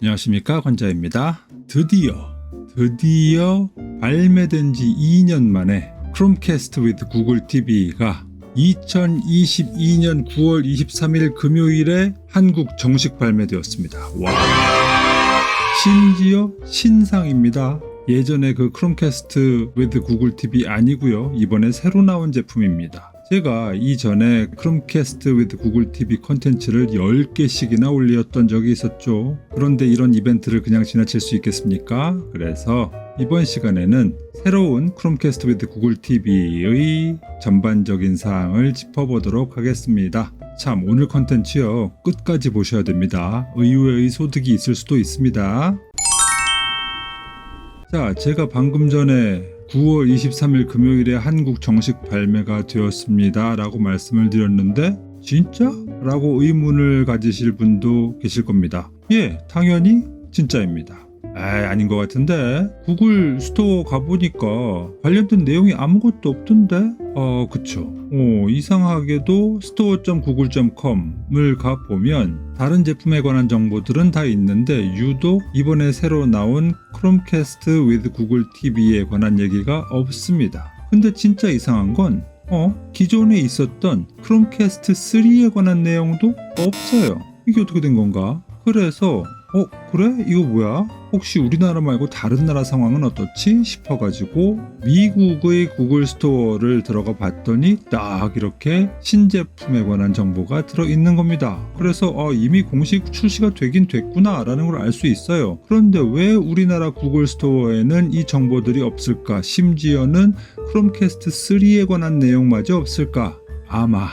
안녕하십니까, 권자입니다. 드디어 발매된 지 2년 만에 크롬캐스트 with 구글 TV가 2022년 9월 23일 금요일에 한국 정식 발매되었습니다. 와, 심지어 신상입니다. 예전에 그 크롬캐스트 with 구글 TV 아니고요, 이번에 새로 나온 제품입니다. 제가 이전에 크롬캐스트 with 구글 TV 컨텐츠를 10개씩이나 올렸던 적이 있었죠. 그런데 이런 이벤트를 그냥 지나칠 수 있겠습니까? 그래서 이번 시간에는 새로운 크롬캐스트 with 구글 TV의 전반적인 사항을 짚어보도록 하겠습니다. 참, 오늘 컨텐츠요, 끝까지 보셔야 됩니다. 의외의 소득이 있을 수도 있습니다. 자, 제가 방금 전에 9월 23일 금요일에 한국 정식 발매가 되었습니다 라고 말씀을 드렸는데, 진짜? 라고 의문을 가지실 분도 계실 겁니다. 예, 당연히 진짜입니다. 아닌 것 같은데, 구글 스토어 가보니까 관련된 내용이 아무것도 없던데? 그쵸. 이상하게도 store.google.com을 가보면 다른 제품에 관한 정보들은 다 있는데, 유독 이번에 새로 나온 크롬캐스트 with 구글 TV에 관한 얘기가 없습니다. 근데 진짜 이상한 건 기존에 있었던 크롬캐스트 3에 관한 내용도 없어요. 이게 어떻게 된 건가? 그래서 그래? 이거 뭐야? 혹시 우리나라 말고 다른 나라 상황은 어떻지? 싶어가지고 미국의 구글 스토어를 들어가 봤더니 딱 이렇게 신제품에 관한 정보가 들어있는 겁니다. 그래서 이미 공식 출시가 되긴 됐구나 라는 걸 알 수 있어요. 그런데 왜 우리나라 구글 스토어에는 이 정보들이 없을까? 심지어는 크롬캐스트 3에 관한 내용마저 없을까? 아마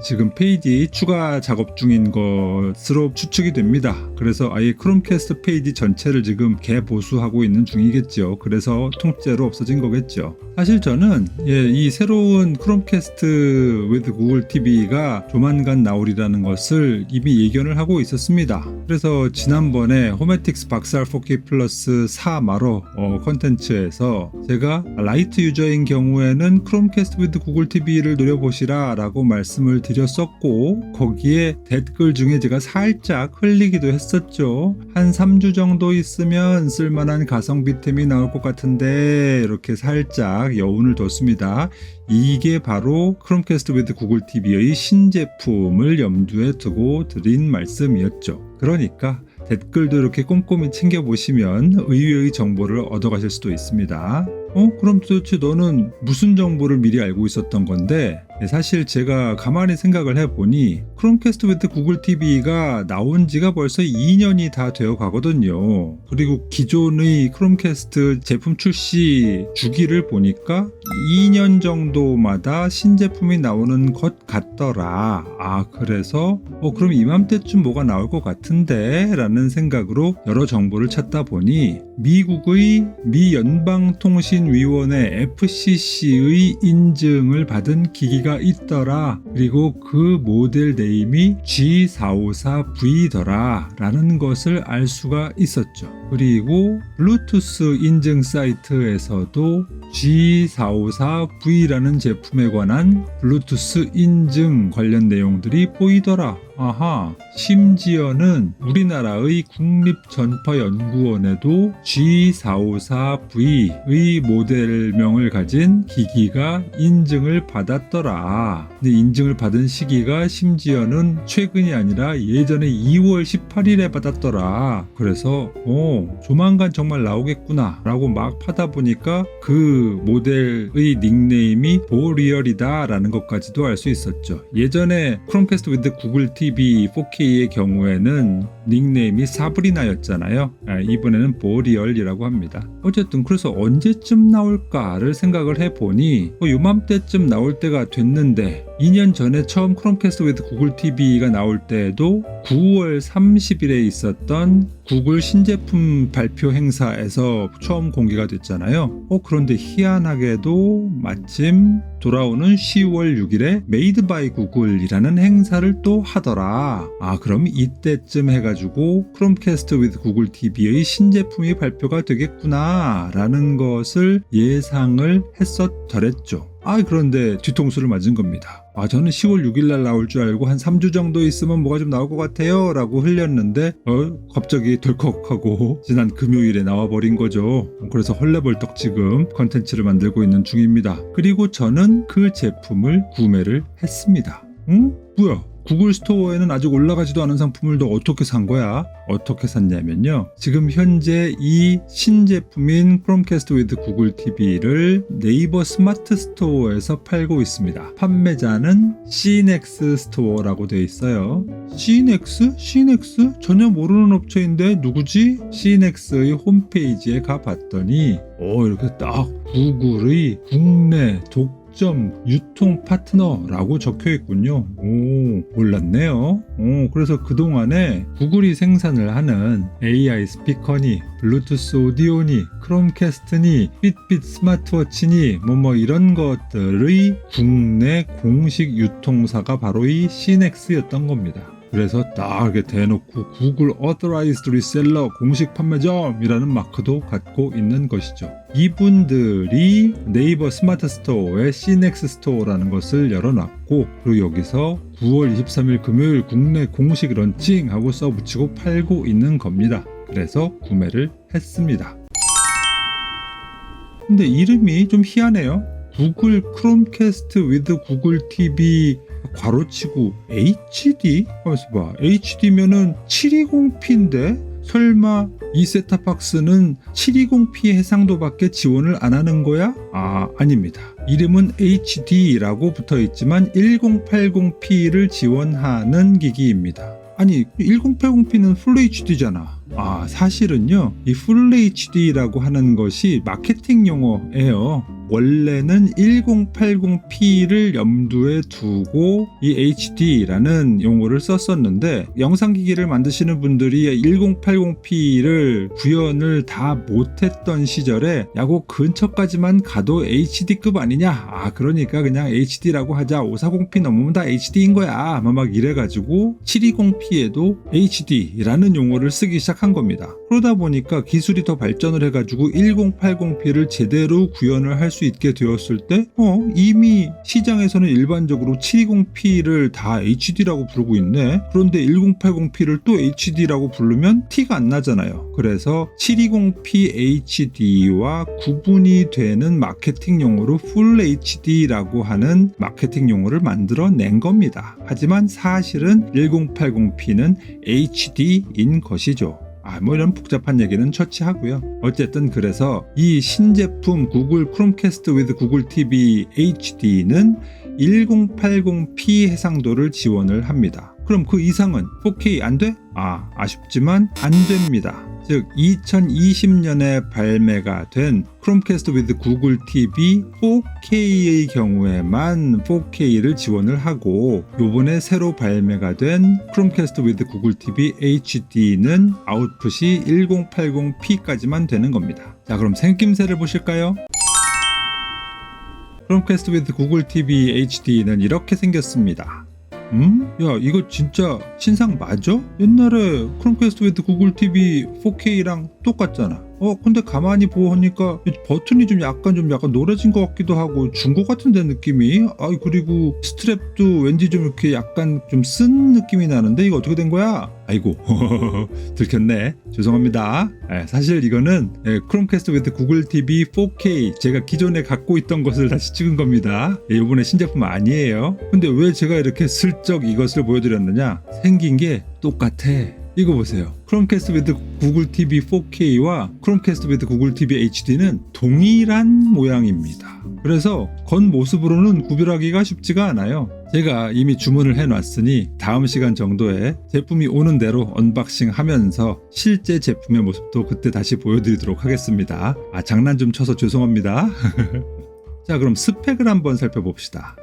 지금 페이지 추가 작업 중인 것으로 추측이 됩니다. 그래서 아예 크롬캐스트 페이지 전체를 지금 개보수하고 있는 중이겠죠. 그래서 통째로 없어진 거겠죠. 사실 저는 이 새로운 크롬캐스트 with 구글 TV가 조만간 나오리라는 것을 이미 예견을 하고 있었습니다. 그래서 지난번에 호메틱스 박살 4K 플러스 4마로 컨텐츠에서 제가 라이트 유저인 경우에는 크롬캐스트 with 구글 TV를 노려보시라 라고 말씀을 드렸었고, 거기에 댓글 중에 제가 살짝 흘리기도 했었죠. 한 3주 정도 있으면 쓸만한 가성비 템이 나올 것 같은데, 이렇게 살짝 여운을 뒀습니다. 이게 바로 크롬캐스트 with 구글 TV의 신제품을 염두에 두고 드린 말씀이었죠. 그러니까 댓글도 이렇게 꼼꼼히 챙겨보시면 의외의 정보를 얻어가실 수도 있습니다. 그럼 도대체 너는 무슨 정보를 미리 알고 있었던 건데? 사실 제가 가만히 생각을 해보니 크롬캐스트 with 구글 TV가 나온 지가 벌써 2년이 다 되어 가거든요. 그리고 기존의 크롬캐스트 제품 출시 주기를 보니까 2년 정도마다 신제품이 나오는 것 같더라. 그래서 그럼 이맘때쯤 뭐가 나올 것 같은데? 라는 생각으로 여러 정보를 찾다 보니 미국의 미 연방통신위원회 FCC의 인증을 받은 기기가 있더라. 그리고 그 모델 네임이 G454V더라 라는 것을 알 수가 있었죠. 그리고 블루투스 인증 사이트에서도 G454V라는 제품에 관한 블루투스 인증 관련 내용들이 보이더라. 심지어는 우리나라의 국립전파연구원에도 G454V의 모델명을 가진 기기가 인증을 받았더라. 근데 인증을 받은 시기가 심지어는 최근이 아니라 예전에 2월 18일에 받았더라. 그래서 조만간 정말 나오겠구나 라고 막 파다 보니까 그 모델의 닉네임이 보리얼이다 라는 것까지도 알 수 있었죠. 예전에 크롬캐스트 with 구글 TV 4K의 경우에는 닉네임이 사브리나였잖아요. 이번에는 보리얼이라고 합니다. 어쨌든 그래서 언제쯤 나올까를 생각을 해보니 요맘때쯤 나올 때가 됐는데, 2년 전에 처음 크롬캐스트 with 구글 TV가 나올 때에도 9월 30일에 있었던 구글 신제품 발표 행사에서 처음 공개가 됐잖아요. 그런데 희한하게도 마침 돌아오는 10월 6일에 메이드 바이 구글이라는 행사를 또 하더라. 그럼 이때쯤 해가지고 크롬캐스트 with 구글 TV의 신제품이 발표가 되겠구나 라는 것을 예상을 했었더랬죠. 그런데 뒤통수를 맞은 겁니다. 저는 10월 6일날 나올 줄 알고 한 3주 정도 있으면 뭐가 좀 나올 것 같아요 라고 흘렸는데 갑자기 덜컥하고 지난 금요일에 나와버린 거죠. 그래서 헐레벌떡 지금 컨텐츠를 만들고 있는 중입니다. 그리고 저는 그 제품을 구매를 했습니다. 응? 뭐야? 구글 스토어에는 아직 올라가지도 않은 상품을 너 어떻게 산 거야? 어떻게 샀냐면요. 지금 현재 이 신제품인 크롬캐스트 위드 구글 TV를 네이버 스마트 스토어에서 팔고 있습니다. 판매자는 시넥스 스토어라고 되어 있어요. 시넥스? 시넥스? 전혀 모르는 업체인데 누구지? 시넥스의 홈페이지에 가봤더니 이렇게 딱 구글의 국내 유통 파트너라고 적혀 있군요. 몰랐네요. 그래서 그동안에 구글이 생산을 하는 AI 스피커니, 블루투스 오디오니, 크롬캐스트니, 핏빗 스마트워치니 뭐 이런 것들의 국내 공식 유통사가 바로 이 시넥스였던 겁니다. 그래서 딱 이렇게 대놓고 구글 Authorized Reseller 공식 판매점이라는 마크도 갖고 있는 것이죠. 이분들이 네이버 스마트 스토어에 시넥스 스토어라는 것을 열어놨고 그리고 여기서 9월 23일 금요일 국내 공식 런칭하고 써붙이고 팔고 있는 겁니다. 그래서 구매를 했습니다. 근데 이름이 좀 희한해요. 구글 크롬캐스트 위드 구글 TV 괄호치고 HD? 하면서 봐. HD면은 720p인데 설마 이 셋탑박스는 720p 해상도밖에 지원을 안 하는 거야? 아닙니다. 이름은 HD라고 붙어 있지만 1080p를 지원하는 기기입니다. 아니 1080p는 풀 HD잖아. 사실은요 이 풀 HD라고 하는 것이 마케팅 용어예요. 원래는 1080p를 염두에 두고 이 HD라는 용어를 썼었는데 영상기기를 만드시는 분들이 1080p를 구현을 다 못했던 시절에 야구 근처까지만 가도 HD급 아니냐? 그러니까 그냥 HD라고 하자. 540p 넘으면 다 HD인 거야. 막 이래가지고 720p에도 HD라는 용어를 쓰기 시작한 겁니다. 그러다 보니까 기술이 더 발전을 해가지고 1080p를 제대로 구현을 할 수 있게 되었을 때 이미 시장에서는 일반적으로 720p를 다 HD라고 부르고 있네. 그런데 1080p를 또 HD라고 부르면 티가 안 나잖아요. 그래서 720p HD와 구분이 되는 마케팅 용어로 Full HD라고 하는 마케팅 용어를 만들어낸 겁니다. 하지만 사실은 1080p는 HD인 것이죠. 이런 복잡한 얘기는 처치하고요. 어쨌든 그래서 이 신제품 구글 크롬캐스트 위드 구글 TV HD는 1080p 해상도를 지원을 합니다. 그럼 그 이상은 4K 안 돼? 아쉽지만 안 됩니다. 즉 2020년에 발매가 된 크롬캐스트 위드 구글 TV 4K의 경우에만 4K를 지원을 하고 요번에 새로 발매가 된 크롬캐스트 위드 구글 TV HD는 아웃풋이 1080p까지만 되는 겁니다. 자, 그럼 생김새를 보실까요? 크롬캐스트 위드 구글 TV HD는 이렇게 생겼습니다. 야, 이거 진짜 신상 맞아? 옛날에 크롬캐스트 위드 구글 TV 4K랑 똑같잖아. 근데 가만히 보니까 버튼이 좀 약간 노래진 것 같기도 하고 준 것 같은데 느낌이. 그리고 스트랩도 왠지 좀 이렇게 약간 좀 쓴 느낌이 나는데 이거 어떻게 된 거야? 아이고 들켰네. 죄송합니다. 사실 이거는 크롬캐스트 위드 구글 TV 4K 제가 기존에 갖고 있던 것을 다시 찍은 겁니다. 이번에 신제품 아니에요. 근데 왜 제가 이렇게 슬쩍 이것을 보여드렸느냐? 생긴 게 똑같아. 이거 보세요. 크롬캐스트 위드 구글 TV 4K와 크롬캐스트 위드 구글 TV HD는 동일한 모양입니다. 그래서 겉모습으로는 구별하기가 쉽지가 않아요. 제가 이미 주문을 해놨으니 다음 시간 정도에 제품이 오는 대로 언박싱 하면서 실제 제품의 모습도 그때 다시 보여드리도록 하겠습니다. 장난 좀 쳐서 죄송합니다. 자, 그럼 스펙을 한번 살펴봅시다.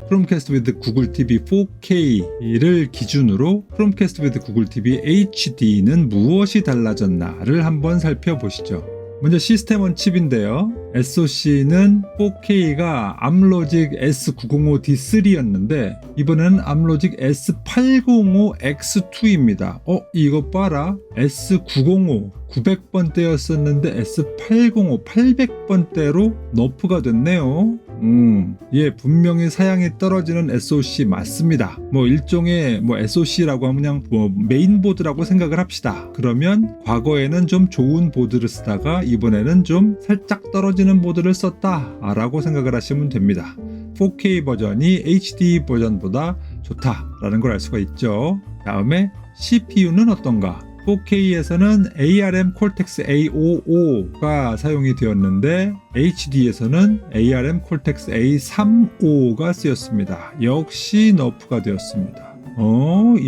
크롬캐스트 위드 구글 TV 4K를 기준으로 크롬캐스트 위드 구글 TV HD는 무엇이 달라졌나를 한번 살펴보시죠. 먼저 시스템 온 칩인데요. SoC는 4K가 암로직 S905D3였는데 이번에는 암로직 S805X2입니다. 이거 봐라. S905 900번대였었는데 S805 800번대로 너프가 됐네요. 예, 분명히 사양이 떨어지는 SoC 맞습니다. 일종의 SoC라고 하면 그냥 메인보드라고 생각을 합시다. 그러면 과거에는 좀 좋은 보드를 쓰다가 이번에는 좀 살짝 떨어지는 보드를 썼다라고 생각을 하시면 됩니다. 4K 버전이 HD 버전보다 좋다라는 걸 알 수가 있죠. 다음에 CPU는 어떤가? 4K에서는 ARM Cortex A55가 사용이 되었는데 HD에서는 ARM Cortex A35가 쓰였습니다. 역시 너프가 되었습니다.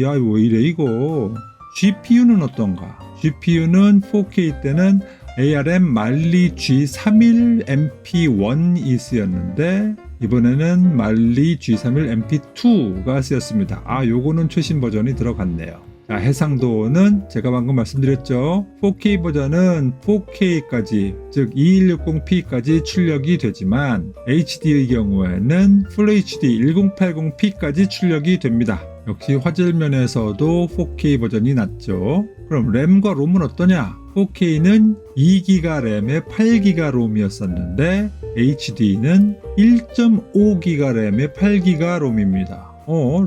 야, 왜 이래 이거. GPU는 어떤가? GPU는 4K 때는 ARM Mali G31MP1이 쓰였는데 이번에는 Mali G31MP2가 쓰였습니다. 요거는 최신 버전이 들어갔네요. 해상도는 제가 방금 말씀드렸죠. 4K 버전은 4K까지 즉 2160p까지 출력이 되지만 HD의 경우에는 FHD 1080p까지 출력이 됩니다. 역시 화질 면에서도 4K 버전이 낫죠. 그럼 램과 롬은 어떠냐? 4K는 2GB 램에 8GB 롬이었었는데 HD는 1.5GB 램에 8GB 롬입니다.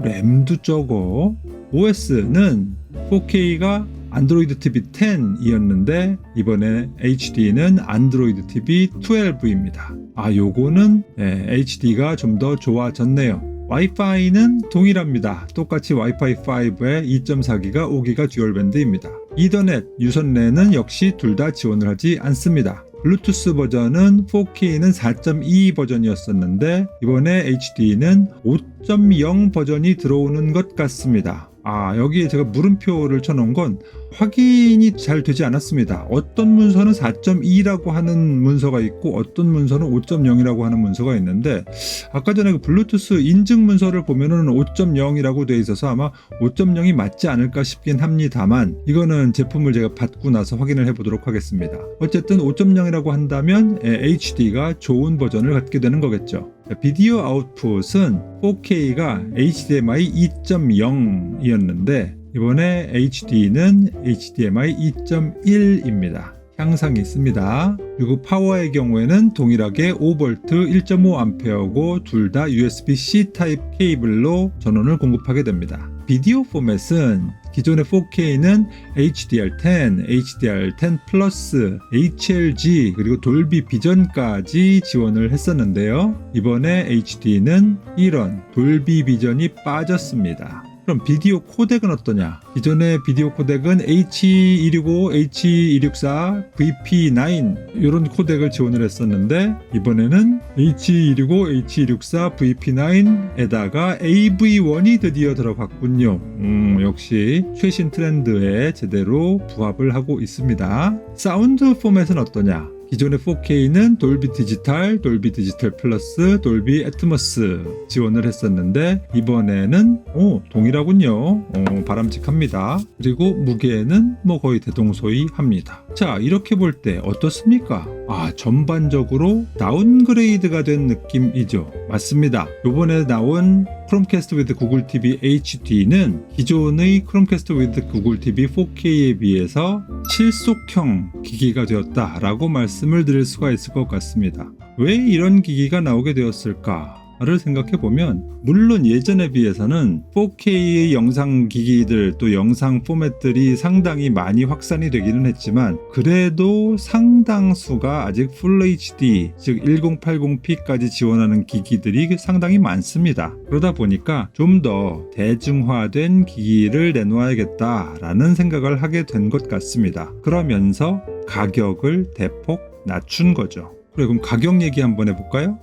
램도 적어. OS는 4K가 안드로이드 TV 10이었는데 이번에 HD는 안드로이드 TV 12입니다. 요거는 HD가 좀 더 좋아졌네요. 와이파이는 동일합니다. 똑같이 와이파이 5에 2.4기가 5기가 듀얼밴드입니다. 이더넷, 유선랜은 역시 둘 다 지원을 하지 않습니다. 블루투스 버전은 4K는 4.2 버전이었었는데 이번에 HD는 5.0 버전이 들어오는 것 같습니다. 여기에 제가 물음표를 쳐놓은 건 확인이 잘 되지 않았습니다. 어떤 문서는 4.2라고 하는 문서가 있고 어떤 문서는 5.0이라고 하는 문서가 있는데 아까 전에 그 블루투스 인증 문서를 보면은 5.0이라고 되어 있어서 아마 5.0이 맞지 않을까 싶긴 합니다만 이거는 제품을 제가 받고 나서 확인을 해보도록 하겠습니다. 어쨌든 5.0이라고 한다면 HD가 좋은 버전을 갖게 되는 거겠죠. 비디오 아웃풋은 4K가 HDMI 2.0이었는데 이번에 HD는 HDMI 2.1입니다. 향상이 있습니다. 그리고 파워의 경우에는 동일하게 5V 1.5A고 둘 다 USB-C 타입 케이블로 전원을 공급하게 됩니다. 비디오 포맷은 기존의 4K는 HDR10, HDR10 플러스, HLG 그리고 돌비 비전까지 지원을 했었는데요. 이번에 HD는 이런 돌비 비전이 빠졌습니다. 그럼 비디오 코덱은 어떠냐? 기존의 비디오 코덱은 H265, H264, VP9 이런 코덱을 지원을 했었는데 이번에는 H265, H264, VP9에다가 AV1이 드디어 들어갔군요. 역시 최신 트렌드에 제대로 부합을 하고 있습니다. 사운드 포맷은 어떠냐? 기존의 4K는 돌비 디지털 플러스, 돌비 애트모스 지원을 했었는데 이번에는 동일하군요. 바람직합니다. 그리고 무게는 거의 대동소이합니다. 자, 이렇게 볼 때 어떻습니까? 전반적으로 다운그레이드가 된 느낌이죠. 맞습니다. 요번에 나온 크롬캐스트 with 구글 TV HD는 기존의 크롬캐스트 with 구글 TV 4K에 비해서 실속형 기기가 되었다라고 말씀을 드릴 수가 있을 것 같습니다. 왜 이런 기기가 나오게 되었을까? 를 생각해보면 물론 예전에 비해서는 4K의 영상 기기들 또 영상 포맷들이 상당히 많이 확산이 되기는 했지만 그래도 상당수가 아직 FHD 즉 1080p까지 지원하는 기기들이 상당히 많습니다. 그러다 보니까 좀 더 대중화된 기기를 내놓아야겠다라는 생각을 하게 된 것 같습니다. 그러면서 가격을 대폭 낮춘 거죠. 그래, 그럼 가격 얘기 한번 해볼까요?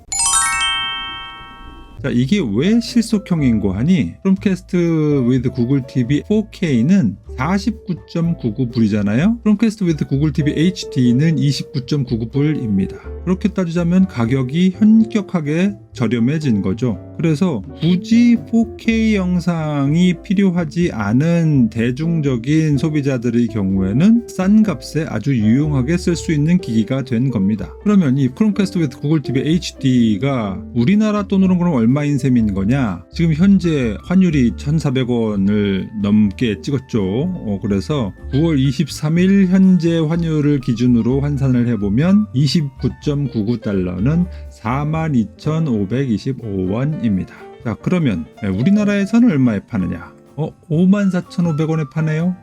자, 이게 왜 실속형인고 하니 크롬캐스트 with 구글 TV 4K는 49.99불이잖아요. 크롬캐스트 with 구글 TV HD는 29.99불입니다. 그렇게 따지자면 가격이 현격하게 저렴해진 거죠. 그래서 굳이 4K 영상이 필요하지 않은 대중적인 소비자들의 경우에는 싼 값에 아주 유용하게 쓸 수 있는 기기가 된 겁니다. 그러면 이 크롬캐스트 with 구글 TV HD가 우리나라 돈으로는 그럼 얼마인 셈인 거냐? 지금 현재 환율이 1,400원을 넘게 찍었죠. 그래서 9월 23일 현재 환율을 기준으로 환산을 해보면 29.99달러는 42,525원입니다. 자, 그러면 우리나라에서는 얼마에 파느냐? 54,500원에 파네요.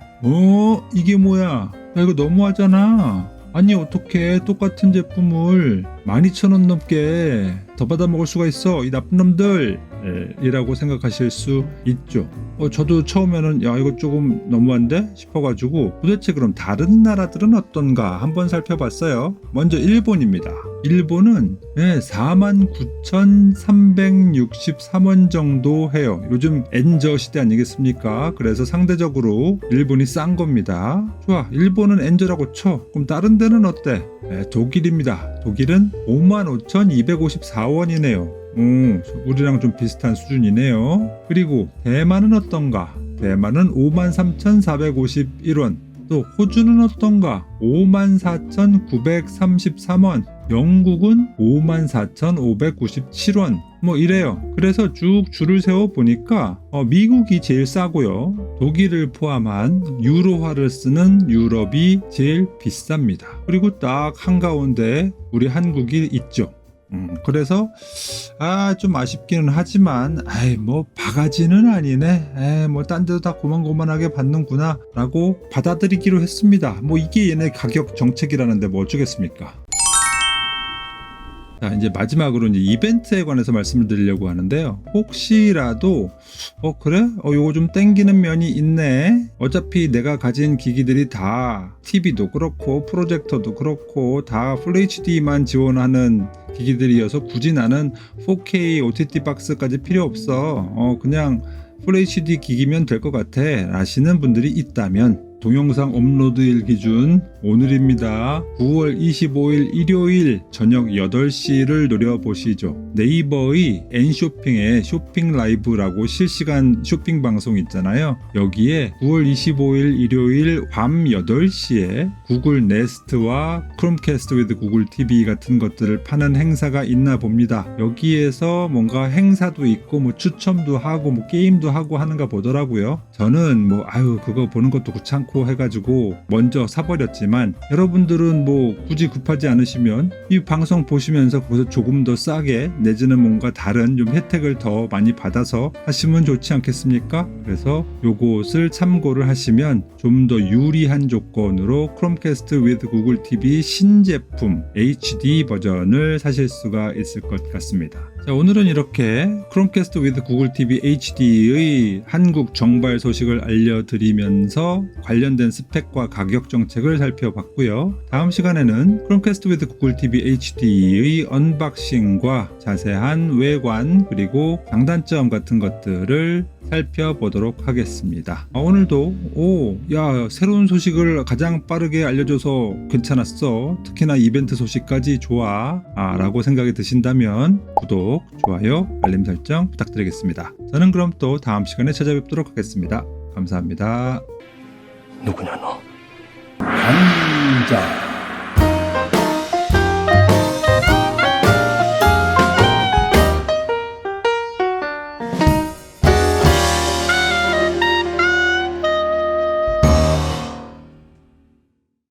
이게 뭐야? 야, 이거 너무하잖아. 아니, 어떻게 똑같은 제품을 12,000원 넘게 더 받아 먹을 수가 있어, 이 나쁜 놈들 이라고 생각하실 수 있죠. 저도 처음에는 야, 이거 조금 너무한데 싶어가지고 도대체 그럼 다른 나라들은 어떤가 한번 살펴봤어요. 먼저 일본입니다. 일본은 49,363원 정도 해요. 요즘 엔저 시대 아니겠습니까? 그래서 상대적으로 일본이 싼 겁니다. 좋아, 일본은 엔저라고 쳐. 그럼 다른 데는 어때? 독일입니다. 독일은 55,254원이네요. 우리랑 좀 비슷한 수준이네요. 그리고 대만은 어떤가? 대만은 53,451원. 또 호주는 어떤가? 54,933원. 영국은 54,597원. 뭐 이래요. 그래서 쭉 줄을 세워 보니까 미국이 제일 싸고요. 독일을 포함한 유로화를 쓰는 유럽이 제일 비쌉니다. 그리고 딱 한가운데 우리 한국이 있죠. 그래서 좀 아쉽기는 하지만 뭐 바가지는 아니네. 뭐 딴 데도 다 고만고만하게 받는구나 라고 받아들이기로 했습니다. 뭐 이게 얘네 가격 정책이라는데 뭐 어쩌겠습니까. 자, 이제 마지막으로 이제 이벤트에 관해서 말씀을 드리려고 하는데요. 혹시라도 그래? 요거 좀 땡기는 면이 있네. 어차피 내가 가진 기기들이 다 TV도 그렇고 프로젝터도 그렇고 다 풀 HD만 지원하는 기기들이어서 굳이 나는 4K OTT 박스까지 필요 없어. 그냥 풀 HD 기기면 될 것 같아 라시는 분들이 있다면 동영상 업로드일 기준 오늘입니다. 9월 25일 일요일 저녁 8시를 노려보시죠. 네이버의 N쇼핑에 쇼핑 라이브라고 실시간 쇼핑 방송 있잖아요. 여기에 9월 25일 일요일 밤 8시에 구글 네스트와 크롬캐스트 위드 구글 TV 같은 것들을 파는 행사가 있나 봅니다. 여기에서 뭔가 행사도 있고 뭐 추첨도 하고 뭐 게임도 하고 하는가 보더라고요. 저는 그거 보는 것도 귀찮고 해가지고 먼저 사버렸지만 여러분들은 뭐 굳이 급하지 않으시면 이 방송 보시면서 거기서 조금 더 싸게 내지는 뭔가 다른 좀 혜택을 더 많이 받아서 하시면 좋지 않겠습니까? 그래서 요것을 참고를 하시면 좀 더 유리한 조건으로 크롬캐스트 with 구글 TV 신제품 HD 버전을 사실 수가 있을 것 같습니다. 자, 오늘은 이렇게 크롬캐스트 with 구글 TV HD의 한국 정발 소식을 알려드리면서 관련된 스펙과 가격 정책을 살펴봤고요. 다음 시간에는 크롬캐스트 with 구글 TV HD의 언박싱과 자세한 외관 그리고 장단점 같은 것들을 살펴보도록 하겠습니다. 오늘도 새로운 소식을 가장 빠르게 알려줘서 괜찮았어. 특히나 이벤트 소식까지 좋아 라고 생각이 드신다면 구독, 좋아요, 알림 설정 부탁드리겠습니다. 저는 그럼 또 다음 시간에 찾아뵙도록 하겠습니다. 감사합니다. 누구냐 너? 강자